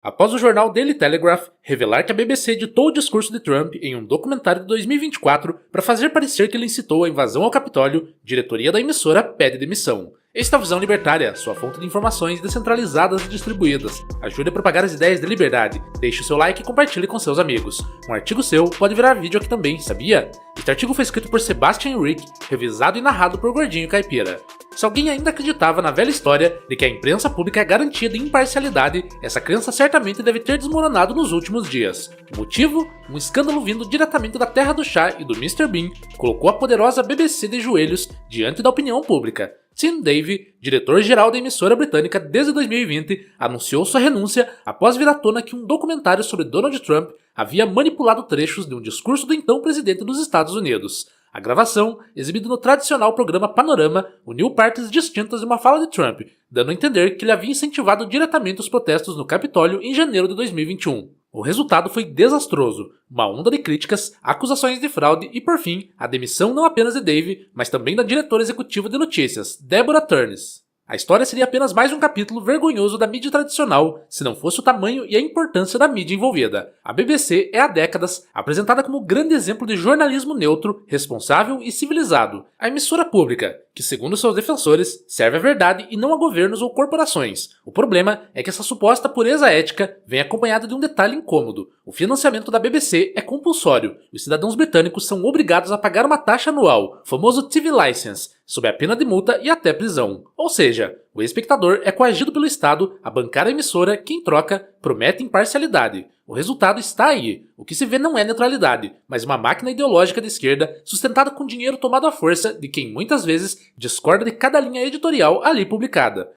Após o jornal Daily Telegraph revelar que a BBC editou o discurso de Trump em um documentário de 2024 para fazer parecer que ele incitou a invasão ao Capitólio, a diretoria da emissora pede demissão. Esta é a Visão Libertária, sua fonte de informações descentralizadas e distribuídas. Ajude a propagar as ideias de liberdade, deixe o seu like e compartilhe com seus amigos. Um artigo seu pode virar vídeo aqui também, sabia? Este artigo foi escrito por Sebastian Henrique, revisado e narrado por Gordinho Caipira. Se alguém ainda acreditava na velha história de que a imprensa pública é garantia de imparcialidade, essa crença certamente deve ter desmoronado nos últimos dias. O motivo? Um escândalo vindo diretamente da terra do chá e do Mr. Bean colocou a poderosa BBC de joelhos diante da opinião pública. Tim Davie, diretor-geral da emissora britânica desde 2020, anunciou sua renúncia após vir à tona que um documentário sobre Donald Trump havia manipulado trechos de um discurso do então presidente dos Estados Unidos. A gravação, exibida no tradicional programa Panorama, uniu partes distintas de uma fala de Trump, dando a entender que ele havia incentivado diretamente os protestos no Capitólio em janeiro de 2021. O resultado foi desastroso, uma onda de críticas, acusações de fraude e, por fim, a demissão não apenas de Davie, mas também da diretora executiva de notícias, Deborah Turnes. A história seria apenas mais um capítulo vergonhoso da mídia tradicional, se não fosse o tamanho e a importância da mídia envolvida. A BBC é há décadas apresentada como grande exemplo de jornalismo neutro, responsável e civilizado. A emissora pública, que segundo seus defensores, serve à verdade e não a governos ou corporações. O problema é que essa suposta pureza ética vem acompanhada de um detalhe incômodo. O financiamento da BBC é compulsório. Os cidadãos britânicos são obrigados a pagar uma taxa anual, o famoso TV License, sob a pena de multa e até prisão. Ou seja, o espectador é coagido pelo Estado a bancar a emissora que, em troca, promete imparcialidade. O resultado está aí. O que se vê não é neutralidade, mas uma máquina ideológica de esquerda sustentada com dinheiro tomado à força de quem muitas vezes discorda de cada linha editorial ali publicada.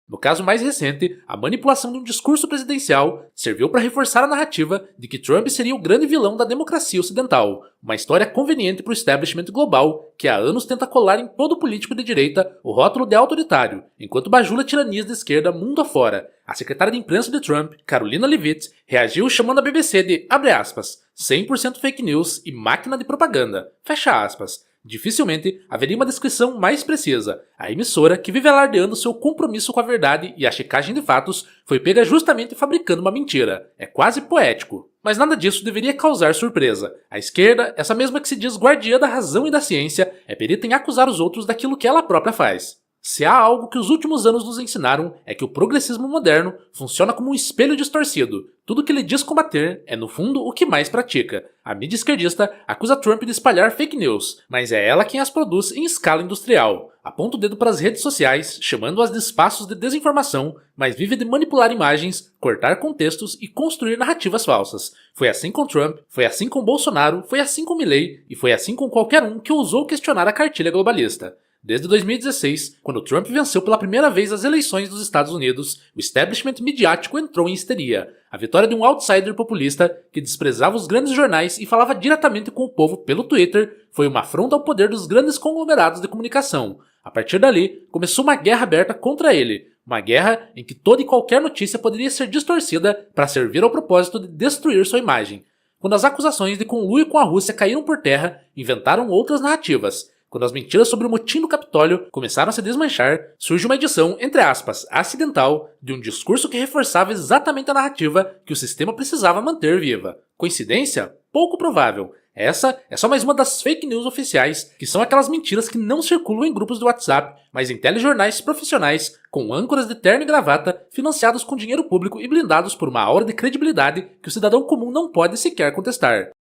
No caso mais recente, a manipulação de um discurso presidencial serviu para reforçar a narrativa de que Trump seria o grande vilão da democracia ocidental, uma história conveniente para o establishment global que há anos tenta colar em todo político de direita o rótulo de autoritário, enquanto bajula tiranias de esquerda mundo afora. A secretária de imprensa de Trump, Carolina Leavitt, reagiu chamando a BBC de, abre aspas, 100% fake news e máquina de propaganda, fecha aspas. Dificilmente haveria uma descrição mais precisa. A emissora, que vive alardeando seu compromisso com a verdade e a checagem de fatos, foi pega justamente fabricando uma mentira. É quase poético. Mas nada disso deveria causar surpresa. A esquerda, essa mesma que se diz guardiã da razão e da ciência, é perita em acusar os outros daquilo que ela própria faz. Se há algo que os últimos anos nos ensinaram é que o progressismo moderno funciona como um espelho distorcido. Tudo que ele diz combater é, no fundo, o que mais pratica. A mídia esquerdista acusa Trump de espalhar fake news, mas é ela quem as produz em escala industrial. Aponta o dedo para as redes sociais, chamando-as de espaços de desinformação, mas vive de manipular imagens, cortar contextos e construir narrativas falsas. Foi assim com Trump, foi assim com Bolsonaro, foi assim com Milley e foi assim com qualquer um que ousou questionar a cartilha globalista. Desde 2016, quando Trump venceu pela primeira vez as eleições dos Estados Unidos, o establishment midiático entrou em histeria. A vitória de um outsider populista que desprezava os grandes jornais e falava diretamente com o povo pelo Twitter foi uma afronta ao poder dos grandes conglomerados de comunicação. A partir dali, começou uma guerra aberta contra ele. Uma guerra em que toda e qualquer notícia poderia ser distorcida para servir ao propósito de destruir sua imagem. Quando as acusações de conluio com a Rússia caíram por terra, inventaram outras narrativas. Quando as mentiras sobre o motim do Capitólio começaram a se desmanchar, surge uma edição, entre aspas, acidental, de um discurso que reforçava exatamente a narrativa que o sistema precisava manter viva. Coincidência? Pouco provável. Essa é só mais uma das fake news oficiais, que são aquelas mentiras que não circulam em grupos de WhatsApp, mas em telejornais profissionais, com âncoras de terno e gravata, financiados com dinheiro público e blindados por uma aura de credibilidade que o cidadão comum não pode sequer contestar.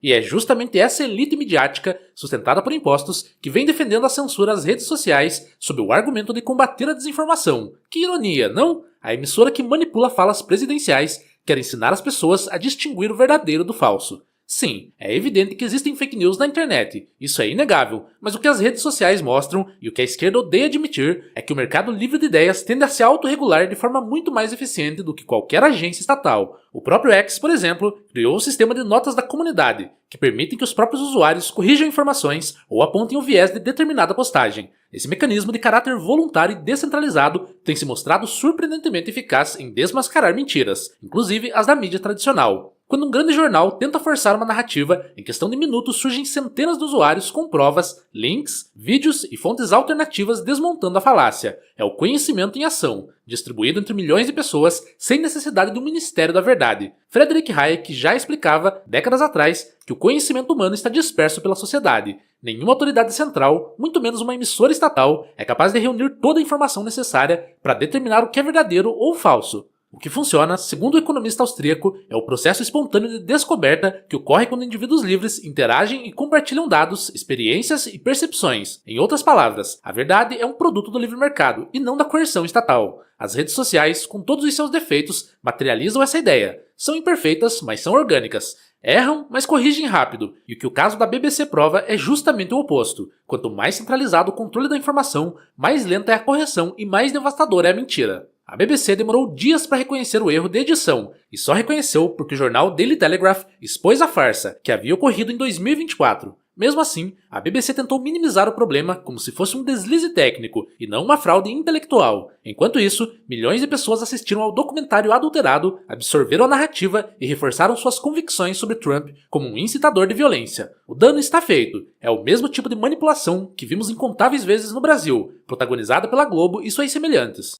E é justamente essa elite midiática, sustentada por impostos, que vem defendendo a censura às redes sociais sob o argumento de combater a desinformação. Que ironia, não? A emissora que manipula falas presidenciais quer ensinar as pessoas a distinguir o verdadeiro do falso. Sim, é evidente que existem fake news na internet, isso é inegável, mas o que as redes sociais mostram e o que a esquerda odeia admitir é que o mercado livre de ideias tende a se autorregular de forma muito mais eficiente do que qualquer agência estatal. O próprio X, por exemplo, criou um sistema de notas da comunidade, que permitem que os próprios usuários corrijam informações ou apontem o viés de determinada postagem. Esse mecanismo de caráter voluntário e descentralizado tem se mostrado surpreendentemente eficaz em desmascarar mentiras, inclusive as da mídia tradicional. Quando um grande jornal tenta forçar uma narrativa, em questão de minutos surgem centenas de usuários com provas, links, vídeos e fontes alternativas desmontando a falácia. É o conhecimento em ação, distribuído entre milhões de pessoas sem necessidade de um Ministério da Verdade. Friedrich Hayek já explicava, décadas atrás, que o conhecimento humano está disperso pela sociedade. Nenhuma autoridade central, muito menos uma emissora estatal, é capaz de reunir toda a informação necessária para determinar o que é verdadeiro ou falso. O que funciona, segundo o economista austríaco, é o processo espontâneo de descoberta que ocorre quando indivíduos livres interagem e compartilham dados, experiências e percepções. Em outras palavras, a verdade é um produto do livre mercado e não da coerção estatal. As redes sociais, com todos os seus defeitos, materializam essa ideia. São imperfeitas, mas são orgânicas. Erram, mas corrigem rápido, e o que o caso da BBC prova é justamente o oposto. Quanto mais centralizado o controle da informação, mais lenta é a correção e mais devastadora é a mentira. A BBC demorou dias para reconhecer o erro de edição, e só reconheceu porque o jornal Daily Telegraph expôs a farsa, que havia ocorrido em 2024. Mesmo assim, a BBC tentou minimizar o problema como se fosse um deslize técnico e não uma fraude intelectual. Enquanto isso, milhões de pessoas assistiram ao documentário adulterado, absorveram a narrativa e reforçaram suas convicções sobre Trump como um incitador de violência. O dano está feito. É o mesmo tipo de manipulação que vimos incontáveis vezes no Brasil, protagonizada pela Globo e suas semelhantes.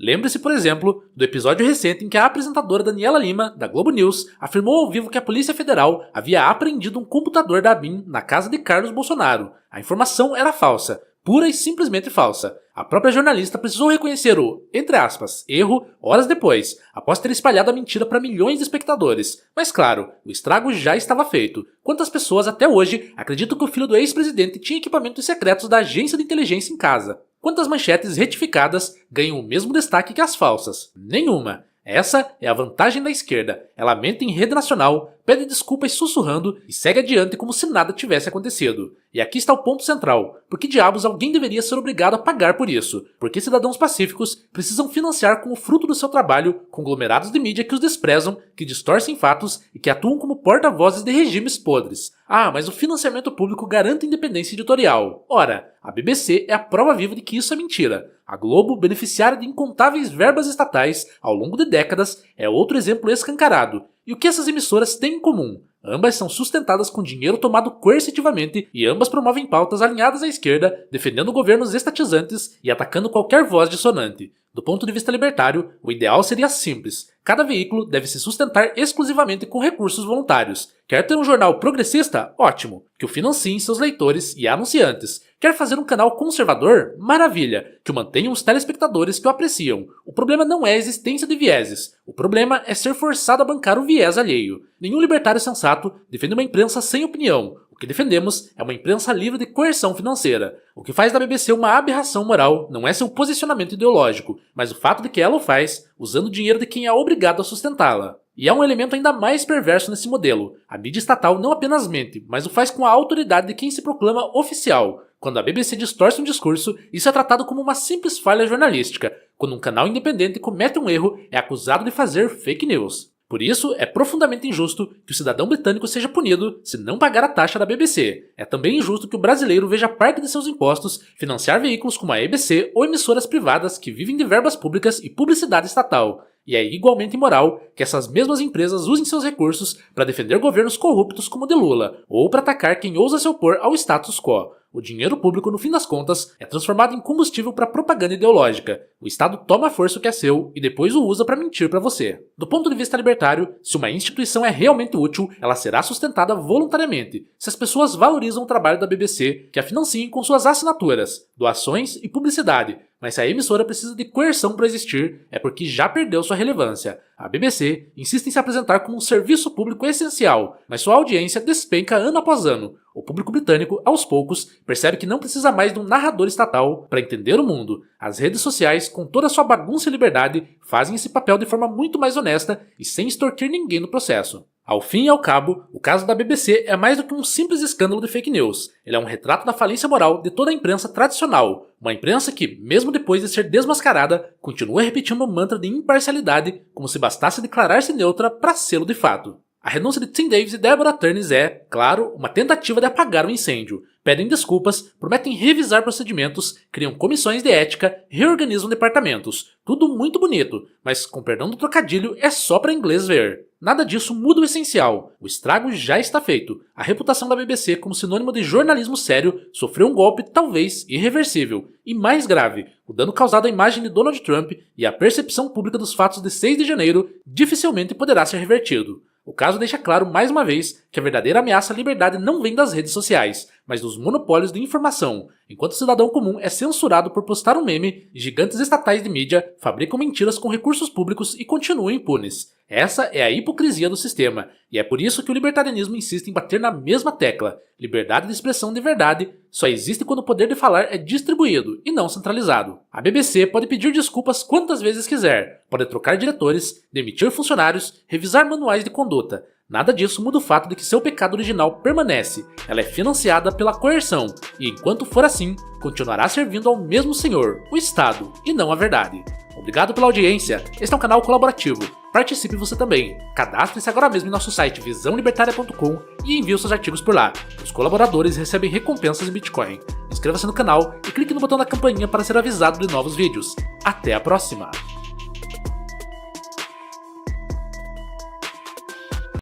Lembre-se, por exemplo, do episódio recente em que a apresentadora Daniela Lima, da Globo News, afirmou ao vivo que a Polícia Federal havia apreendido um computador da ABIN na casa de Carlos Bolsonaro. A informação era falsa, pura e simplesmente falsa. A própria jornalista precisou reconhecer o, entre aspas, erro horas depois, após ter espalhado a mentira para milhões de espectadores. Mas claro, o estrago já estava feito. Quantas pessoas até hoje acreditam que o filho do ex-presidente tinha equipamentos secretos da agência de inteligência em casa? Quantas manchetes retificadas ganham o mesmo destaque que as falsas? Nenhuma. Essa é a vantagem da esquerda. Ela mente em rede nacional, pede desculpas sussurrando e segue adiante como se nada tivesse acontecido. E aqui está o ponto central. Por que diabos alguém deveria ser obrigado a pagar por isso? Porque cidadãos pacíficos precisam financiar com o fruto do seu trabalho conglomerados de mídia que os desprezam, que distorcem fatos e que atuam como porta-vozes de regimes podres. Ah, mas o financiamento público garante independência editorial. Ora, a BBC é a prova viva de que isso é mentira. A Globo, beneficiária de incontáveis verbas estatais ao longo de décadas, é outro exemplo escancarado. E o que essas emissoras têm em comum? Ambas são sustentadas com dinheiro tomado coercitivamente e ambas promovem pautas alinhadas à esquerda, defendendo governos estatizantes e atacando qualquer voz dissonante. Do ponto de vista libertário, o ideal seria simples. Cada veículo deve se sustentar exclusivamente com recursos voluntários. Quer ter um jornal progressista? Ótimo! Que o financiem seus leitores e anunciantes. Quer fazer um canal conservador? Maravilha! Que o mantenham os telespectadores que o apreciam. O problema não é a existência de vieses. O problema é ser forçado a bancar o viés alheio. Nenhum libertário sensato defende uma imprensa sem opinião. O que defendemos é uma imprensa livre de coerção financeira. O que faz da BBC uma aberração moral não é seu posicionamento ideológico, mas o fato de que ela o faz usando o dinheiro de quem é obrigado a sustentá-la. E há um elemento ainda mais perverso nesse modelo. A mídia estatal não apenas mente, mas o faz com a autoridade de quem se proclama oficial. Quando a BBC distorce um discurso, isso é tratado como uma simples falha jornalística. Quando um canal independente comete um erro, é acusado de fazer fake news. Por isso, é profundamente injusto que o cidadão britânico seja punido se não pagar a taxa da BBC. É também injusto que o brasileiro veja parte de seus impostos financiar veículos como a ABC ou emissoras privadas que vivem de verbas públicas e publicidade estatal. E é igualmente imoral que essas mesmas empresas usem seus recursos para defender governos corruptos como o de Lula, ou para atacar quem ousa se opor ao status quo. O dinheiro público, no fim das contas, é transformado em combustível para propaganda ideológica. O Estado toma à força o que é seu e depois o usa para mentir para você. Do ponto de vista libertário, se uma instituição é realmente útil, ela será sustentada voluntariamente. Se as pessoas valorizam o trabalho da BBC, que a financiem com suas assinaturas, doações e publicidade. Mas se a emissora precisa de coerção para existir, é porque já perdeu sua relevância. A BBC insiste em se apresentar como um serviço público essencial, mas sua audiência despenca ano após ano. O público britânico, aos poucos, percebe que não precisa mais de um narrador estatal para entender o mundo. As redes sociais, com toda a sua bagunça e liberdade, fazem esse papel de forma muito mais honesta e sem extorquir ninguém no processo. Ao fim e ao cabo, o caso da BBC é mais do que um simples escândalo de fake news. Ele é um retrato da falência moral de toda a imprensa tradicional. Uma imprensa que, mesmo depois de ser desmascarada, continua repetindo o mantra de imparcialidade como se bastasse declarar-se neutra para sê-lo de fato. A renúncia de Tim Davis e Deborah Turner é, claro, uma tentativa de apagar o incêndio, pedem desculpas, prometem revisar procedimentos, criam comissões de ética, reorganizam departamentos. Tudo muito bonito, mas com perdão do trocadilho é só para inglês ver. Nada disso muda o essencial. O estrago já está feito. A reputação da BBC como sinônimo de jornalismo sério sofreu um golpe talvez irreversível. E mais grave, o dano causado à imagem de Donald Trump e à percepção pública dos fatos de 6 de janeiro dificilmente poderá ser revertido. O caso deixa claro mais uma vez que a verdadeira ameaça à liberdade não vem das redes sociais, mas dos monopólios de informação. Enquanto o cidadão comum é censurado por postar um meme, gigantes estatais de mídia fabricam mentiras com recursos públicos e continuam impunes. Essa é a hipocrisia do sistema, e é por isso que o libertarianismo insiste em bater na mesma tecla. Liberdade de expressão de verdade só existe quando o poder de falar é distribuído e não centralizado. A BBC pode pedir desculpas quantas vezes quiser, pode trocar diretores, demitir funcionários, revisar manuais de conduta. Nada disso muda o fato de que seu pecado original permanece. Ela é financiada pela coerção, e enquanto for assim, continuará servindo ao mesmo senhor, o Estado, e não a verdade. Obrigado pela audiência. Este é um canal colaborativo. Participe você também. Cadastre-se agora mesmo em nosso site visãolibertaria.com e envie os seus artigos por lá. Os colaboradores recebem recompensas em Bitcoin. Inscreva-se no canal e clique no botão da campainha para ser avisado de novos vídeos. Até a próxima!